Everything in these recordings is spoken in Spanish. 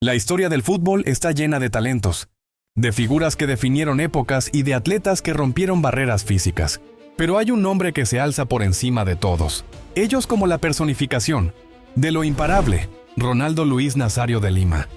La historia del fútbol está llena de talentos, de figuras que definieron épocas y de atletas que rompieron barreras físicas. Pero hay un nombre que se alza por encima de todos. Ellos como la personificación de lo imparable, Ronaldo Luis Nazario de Lima.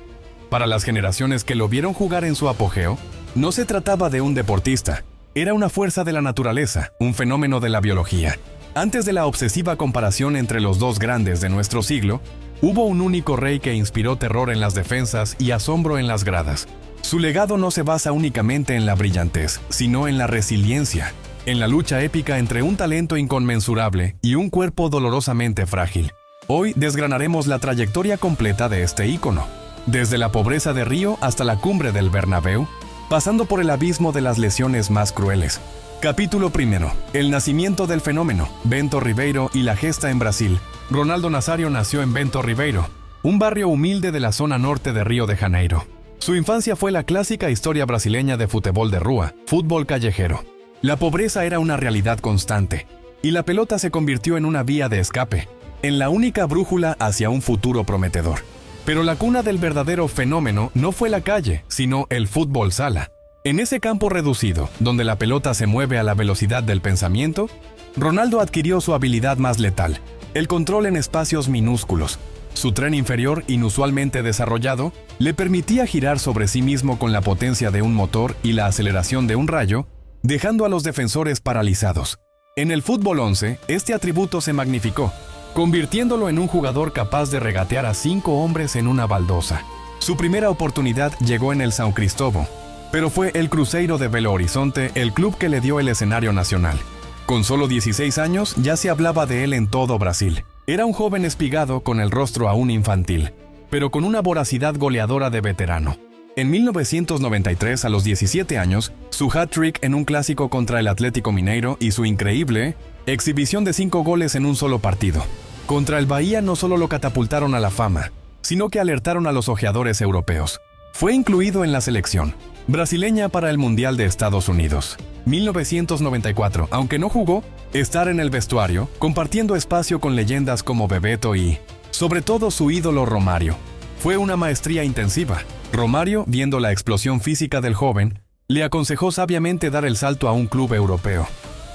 Para las generaciones que lo vieron jugar en su apogeo, no se trataba de un deportista, era una fuerza de la naturaleza, un fenómeno de la biología. Antes de la obsesiva comparación entre los dos grandes de nuestro siglo, hubo un único rey que inspiró terror en las defensas y asombro en las gradas. Su legado no se basa únicamente en la brillantez, sino en la resiliencia, en la lucha épica entre un talento inconmensurable y un cuerpo dolorosamente frágil. Hoy desgranaremos la trayectoria completa de este ícono, desde la pobreza de Río hasta la cumbre del Bernabéu, pasando por el abismo de las lesiones más crueles. Capítulo primero. El nacimiento del fenómeno, Bento Ribeiro y la gesta en Brasil. Ronaldo Nazario nació en Bento Ribeiro, un barrio humilde de la zona norte de Río de Janeiro. Su infancia fue la clásica historia brasileña de fútbol de rúa, fútbol callejero. La pobreza era una realidad constante, y la pelota se convirtió en una vía de escape, en la única brújula hacia un futuro prometedor. Pero la cuna del verdadero fenómeno no fue la calle, sino el fútbol sala. En ese campo reducido, donde la pelota se mueve a la velocidad del pensamiento, Ronaldo adquirió su habilidad más letal, el control en espacios minúsculos. Su tren inferior, inusualmente desarrollado, le permitía girar sobre sí mismo con la potencia de un motor y la aceleración de un rayo, dejando a los defensores paralizados. En el fútbol 11, este atributo se magnificó, convirtiéndolo en un jugador capaz de regatear a 5 hombres en una baldosa. Su primera oportunidad llegó en el São Cristóvão, pero fue el Cruzeiro de Belo Horizonte el club que le dio el escenario nacional. Con solo 16 años ya se hablaba de él en todo Brasil. Era un joven espigado con el rostro aún infantil, pero con una voracidad goleadora de veterano. En 1993, a los 17 años, su hat-trick en un clásico contra el Atlético Mineiro y su increíble exhibición de 5 goles en un solo partido. Contra el Bahía no solo lo catapultaron a la fama, sino que alertaron a los ojeadores europeos. Fue incluido en la selección brasileña para el Mundial de Estados Unidos. 1994, aunque no jugó, estar en el vestuario, compartiendo espacio con leyendas como Bebeto y, sobre todo, su ídolo Romario. Fue una maestría intensiva. Romario, viendo la explosión física del joven, le aconsejó sabiamente dar el salto a un club europeo,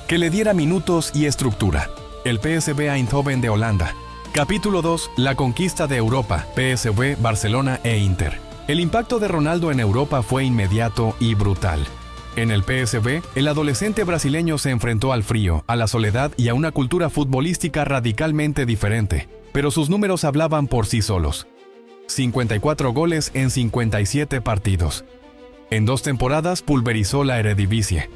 que le diera minutos y estructura. El PSV Eindhoven de Holanda. Capítulo 2. La conquista de Europa, PSV, Barcelona e Inter. El impacto de Ronaldo en Europa fue inmediato y brutal. En el PSV, el adolescente brasileño se enfrentó al frío, a la soledad y a una cultura futbolística radicalmente diferente, pero sus números hablaban por sí solos. 54 goles en 57 partidos. En 2 temporadas pulverizó la Eredivisie.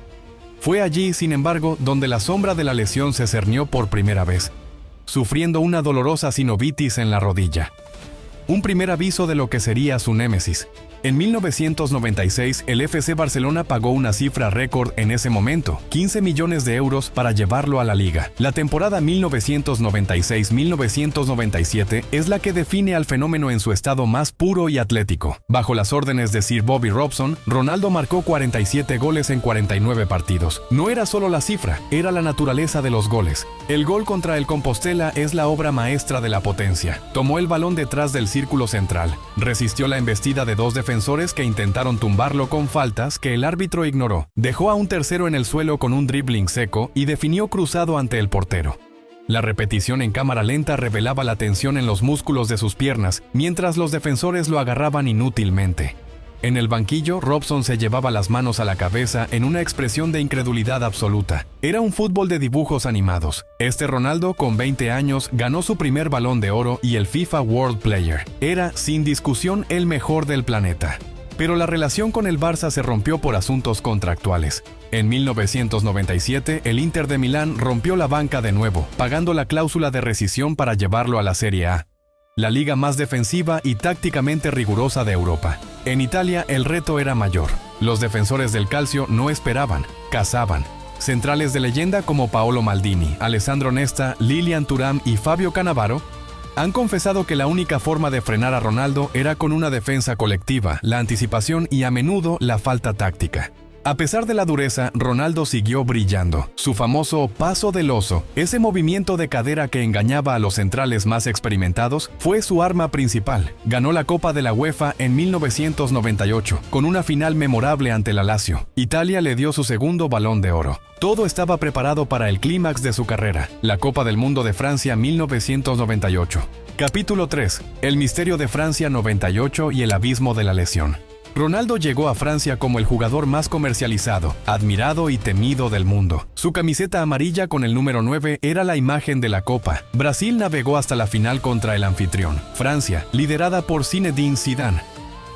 Fue allí, sin embargo, donde la sombra de la lesión se cernió por primera vez, sufriendo una dolorosa sinovitis en la rodilla. Un primer aviso de lo que sería su némesis. En 1996, el FC Barcelona pagó una cifra récord en ese momento, 15 millones de euros para llevarlo a la liga. La temporada 1996-1997 es la que define al fenómeno en su estado más puro y atlético. Bajo las órdenes de Sir Bobby Robson, Ronaldo marcó 47 goles en 49 partidos. No era solo la cifra, era la naturaleza de los goles. El gol contra el Compostela es la obra maestra de la potencia. Tomó el balón detrás del círculo central, resistió la embestida de 2 defensores que intentaron tumbarlo con faltas que el árbitro ignoró. Dejó a un tercero en el suelo con un dribbling seco y definió cruzado ante el portero. La repetición en cámara lenta revelaba la tensión en los músculos de sus piernas, mientras los defensores lo agarraban inútilmente. En el banquillo, Robson se llevaba las manos a la cabeza en una expresión de incredulidad absoluta. Era un fútbol de dibujos animados. Este Ronaldo, con 20 años, ganó su primer Balón de Oro y el FIFA World Player. Era, sin discusión, el mejor del planeta. Pero la relación con el Barça se rompió por asuntos contractuales. En 1997, el Inter de Milán rompió la banca de nuevo, pagando la cláusula de rescisión para llevarlo a la Serie A, la liga más defensiva y tácticamente rigurosa de Europa. En Italia, el reto era mayor. Los defensores del Calcio no esperaban, cazaban. Centrales de leyenda como Paolo Maldini, Alessandro Nesta, Lilian Thuram y Fabio Cannavaro han confesado que la única forma de frenar a Ronaldo era con una defensa colectiva, la anticipación y a menudo la falta táctica. A pesar de la dureza, Ronaldo siguió brillando. Su famoso paso del oso, ese movimiento de cadera que engañaba a los centrales más experimentados, fue su arma principal. Ganó la Copa de la UEFA en 1998, con una final memorable ante la Lazio. Italia le dio su segundo Balón de Oro. Todo estaba preparado para el clímax de su carrera, la Copa del Mundo de Francia 1998. Capítulo 3. El misterio de Francia 98 y el abismo de la lesión. Ronaldo llegó a Francia como el jugador más comercializado, admirado y temido del mundo. Su camiseta amarilla con el número 9 era la imagen de la Copa. Brasil navegó hasta la final contra el anfitrión, Francia, liderada por Zinedine Zidane.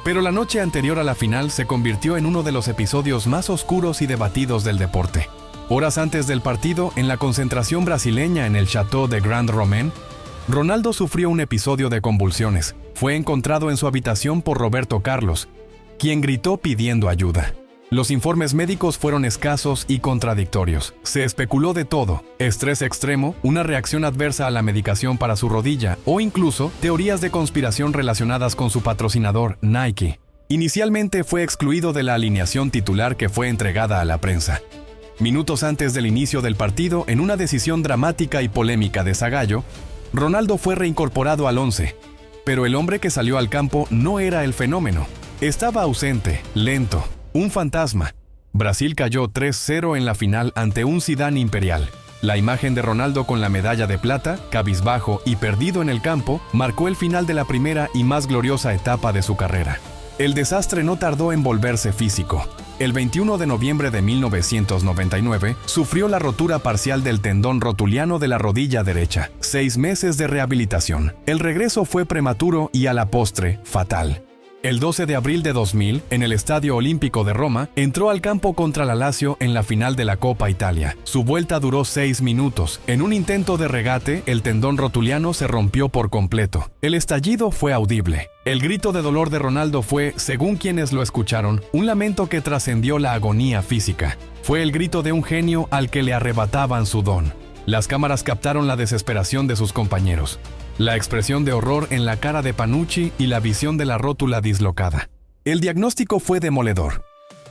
Pero la noche anterior a la final se convirtió en uno de los episodios más oscuros y debatidos del deporte. Horas antes del partido, en la concentración brasileña en el Château de Grand Romain, Ronaldo sufrió un episodio de convulsiones. Fue encontrado en su habitación por Roberto Carlos, quien gritó pidiendo ayuda. Los informes médicos fueron escasos y contradictorios. Se especuló de todo: estrés extremo, una reacción adversa a la medicación para su rodilla o incluso teorías de conspiración relacionadas con su patrocinador, Nike. Inicialmente fue excluido de la alineación titular que fue entregada a la prensa. Minutos antes del inicio del partido, en una decisión dramática y polémica de Zagallo, Ronaldo fue reincorporado al 11. Pero el hombre que salió al campo no era el fenómeno. Estaba ausente, lento, un fantasma. Brasil cayó 3-0 en la final ante un Zidane imperial. La imagen de Ronaldo con la medalla de plata, cabizbajo y perdido en el campo, marcó el final de la primera y más gloriosa etapa de su carrera. El desastre no tardó en volverse físico. El 21 de noviembre de 1999, sufrió la rotura parcial del tendón rotuliano de la rodilla derecha. 6 meses de rehabilitación. El regreso fue prematuro y a la postre, fatal. El 12 de abril de 2000, en el Estadio Olímpico de Roma, entró al campo contra la Lazio en la final de la Copa Italia. Su vuelta duró 6 minutos. En un intento de regate, el tendón rotuliano se rompió por completo. El estallido fue audible. El grito de dolor de Ronaldo fue, según quienes lo escucharon, un lamento que trascendió la agonía física. Fue el grito de un genio al que le arrebataban su don. Las cámaras captaron la desesperación de sus compañeros, la expresión de horror en la cara de Panucci y la visión de la rótula dislocada. El diagnóstico fue demoledor.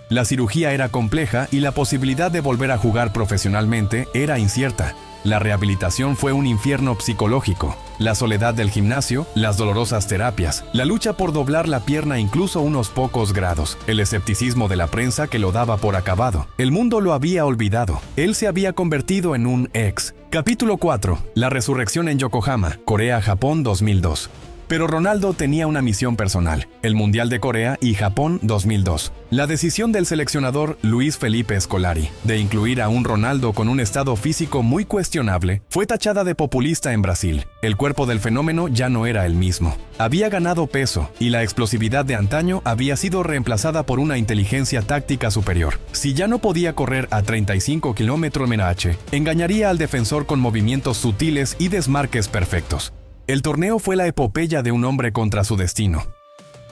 La cirugía era compleja y la posibilidad de volver a jugar profesionalmente era incierta. La rehabilitación fue un infierno psicológico. La soledad del gimnasio, las dolorosas terapias, la lucha por doblar la pierna incluso unos pocos grados, el escepticismo de la prensa que lo daba por acabado. El mundo lo había olvidado. Él se había convertido en un ex. Capítulo 4. La resurrección en Yokohama, Corea-Japón 2002. Pero Ronaldo tenía una misión personal: el Mundial de Corea y Japón 2002. La decisión del seleccionador Luis Felipe Scolari de incluir a un Ronaldo con un estado físico muy cuestionable fue tachada de populista en Brasil. El cuerpo del fenómeno ya no era el mismo. Había ganado peso y la explosividad de antaño había sido reemplazada por una inteligencia táctica superior. Si ya no podía correr a 35 km/h, engañaría al defensor con movimientos sutiles y desmarques perfectos. El torneo fue la epopeya de un hombre contra su destino.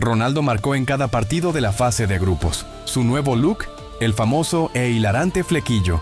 Ronaldo marcó en cada partido de la fase de grupos. Su nuevo look, el famoso e hilarante flequillo,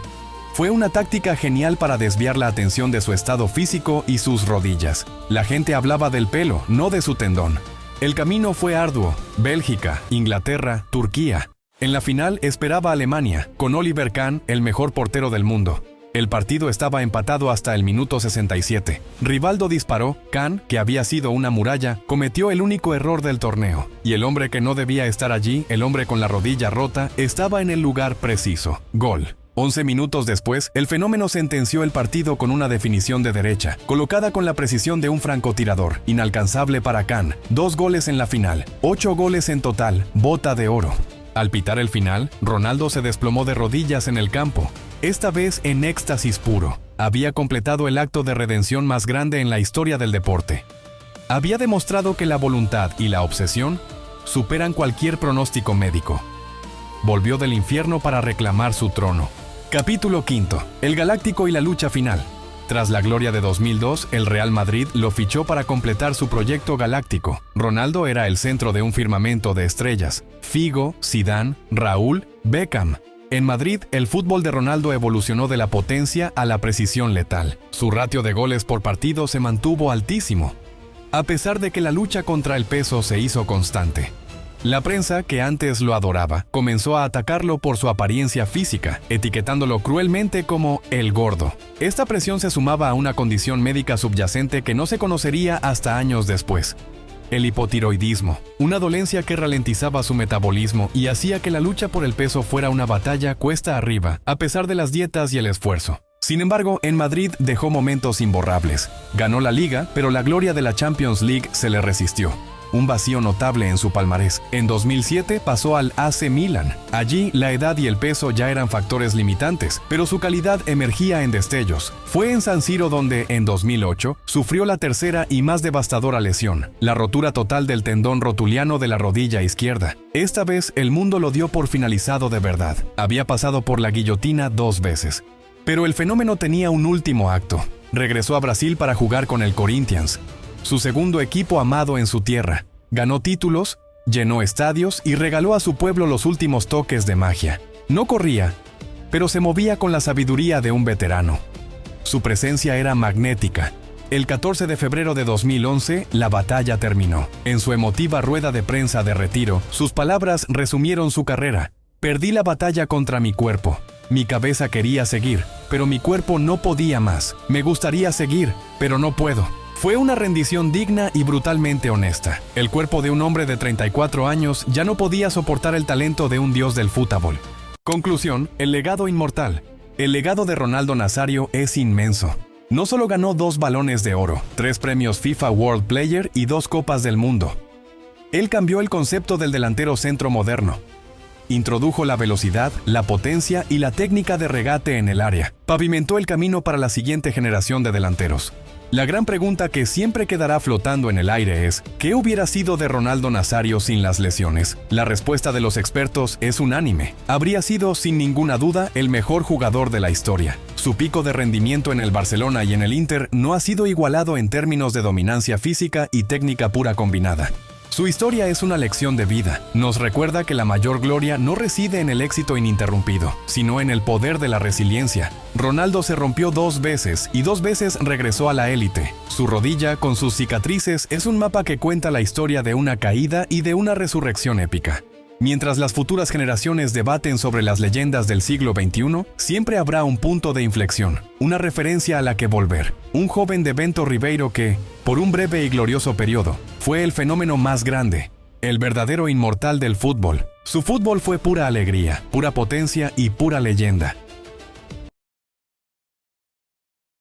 fue una táctica genial para desviar la atención de su estado físico y sus rodillas. La gente hablaba del pelo, no de su tendón. El camino fue arduo: Bélgica, Inglaterra, Turquía. En la final esperaba Alemania, con Oliver Kahn, el mejor portero del mundo. El partido estaba empatado hasta el minuto 67. Rivaldo disparó. Kahn, que había sido una muralla, cometió el único error del torneo. Y el hombre que no debía estar allí, el hombre con la rodilla rota, estaba en el lugar preciso. Gol. 11 minutos después, el fenómeno sentenció el partido con una definición de derecha, colocada con la precisión de un francotirador, inalcanzable para Kahn. 2 goles en la final, 8 goles en total, bota de oro. Al pitar el final, Ronaldo se desplomó de rodillas en el campo, esta vez en éxtasis puro. Había completado el acto de redención más grande en la historia del deporte. Había demostrado que la voluntad y la obsesión superan cualquier pronóstico médico. Volvió del infierno para reclamar su trono. Capítulo 5. El Galáctico y la lucha final. Tras la gloria de 2002, el Real Madrid lo fichó para completar su proyecto galáctico. Ronaldo era el centro de un firmamento de estrellas: Figo, Zidane, Raúl, Beckham. En Madrid, el fútbol de Ronaldo evolucionó de la potencia a la precisión letal. Su ratio de goles por partido se mantuvo altísimo, a pesar de que la lucha contra el peso se hizo constante. La prensa, que antes lo adoraba, comenzó a atacarlo por su apariencia física, etiquetándolo cruelmente como el gordo. Esta presión se sumaba a una condición médica subyacente que no se conocería hasta años después: el hipotiroidismo, una dolencia que ralentizaba su metabolismo y hacía que la lucha por el peso fuera una batalla cuesta arriba, a pesar de las dietas y el esfuerzo. Sin embargo, en Madrid dejó momentos imborrables. Ganó la Liga, pero la gloria de la Champions League se le resistió. Un vacío notable en su palmarés. En 2007 pasó al AC Milan. Allí, la edad y el peso ya eran factores limitantes, pero su calidad emergía en destellos. Fue en San Siro donde, en 2008, sufrió la tercera y más devastadora lesión: la rotura total del tendón rotuliano de la rodilla izquierda. Esta vez, el mundo lo dio por finalizado de verdad. Había pasado por la guillotina 2 veces. Pero el fenómeno tenía un último acto. Regresó a Brasil para jugar con el Corinthians, su segundo equipo amado en su tierra. Ganó títulos, llenó estadios y regaló a su pueblo los últimos toques de magia. No corría, pero se movía con la sabiduría de un veterano. Su presencia era magnética. El 14 de febrero de 2011, la batalla terminó. En su emotiva rueda de prensa de retiro, sus palabras resumieron su carrera: perdí la batalla contra mi cuerpo. Mi cabeza quería seguir, pero mi cuerpo no podía más. Me gustaría seguir, pero no puedo. Fue una rendición digna y brutalmente honesta. El cuerpo de un hombre de 34 años ya no podía soportar el talento de un dios del fútbol. Conclusión: el legado inmortal. El legado de Ronaldo Nazario es inmenso. No solo ganó 2 balones de oro, 3 premios FIFA World Player y 2 Copas del Mundo. Él cambió el concepto del delantero centro moderno. Introdujo la velocidad, la potencia y la técnica de regate en el área. Pavimentó el camino para la siguiente generación de delanteros. La gran pregunta que siempre quedará flotando en el aire es: ¿qué hubiera sido de Ronaldo Nazario sin las lesiones? La respuesta de los expertos es unánime. Habría sido, sin ninguna duda, el mejor jugador de la historia. Su pico de rendimiento en el Barcelona y en el Inter no ha sido igualado en términos de dominancia física y técnica pura combinada. Su historia es una lección de vida. Nos recuerda que la mayor gloria no reside en el éxito ininterrumpido, sino en el poder de la resiliencia. Ronaldo se rompió 2 veces y 2 veces regresó a la élite. Su rodilla, con sus cicatrices, es un mapa que cuenta la historia de una caída y de una resurrección épica. Mientras las futuras generaciones debaten sobre las leyendas del siglo XXI, siempre habrá un punto de inflexión, una referencia a la que volver. Un joven de Bento Ribeiro que, por un breve y glorioso periodo, fue el fenómeno más grande, el verdadero inmortal del fútbol. Su fútbol fue pura alegría, pura potencia y pura leyenda.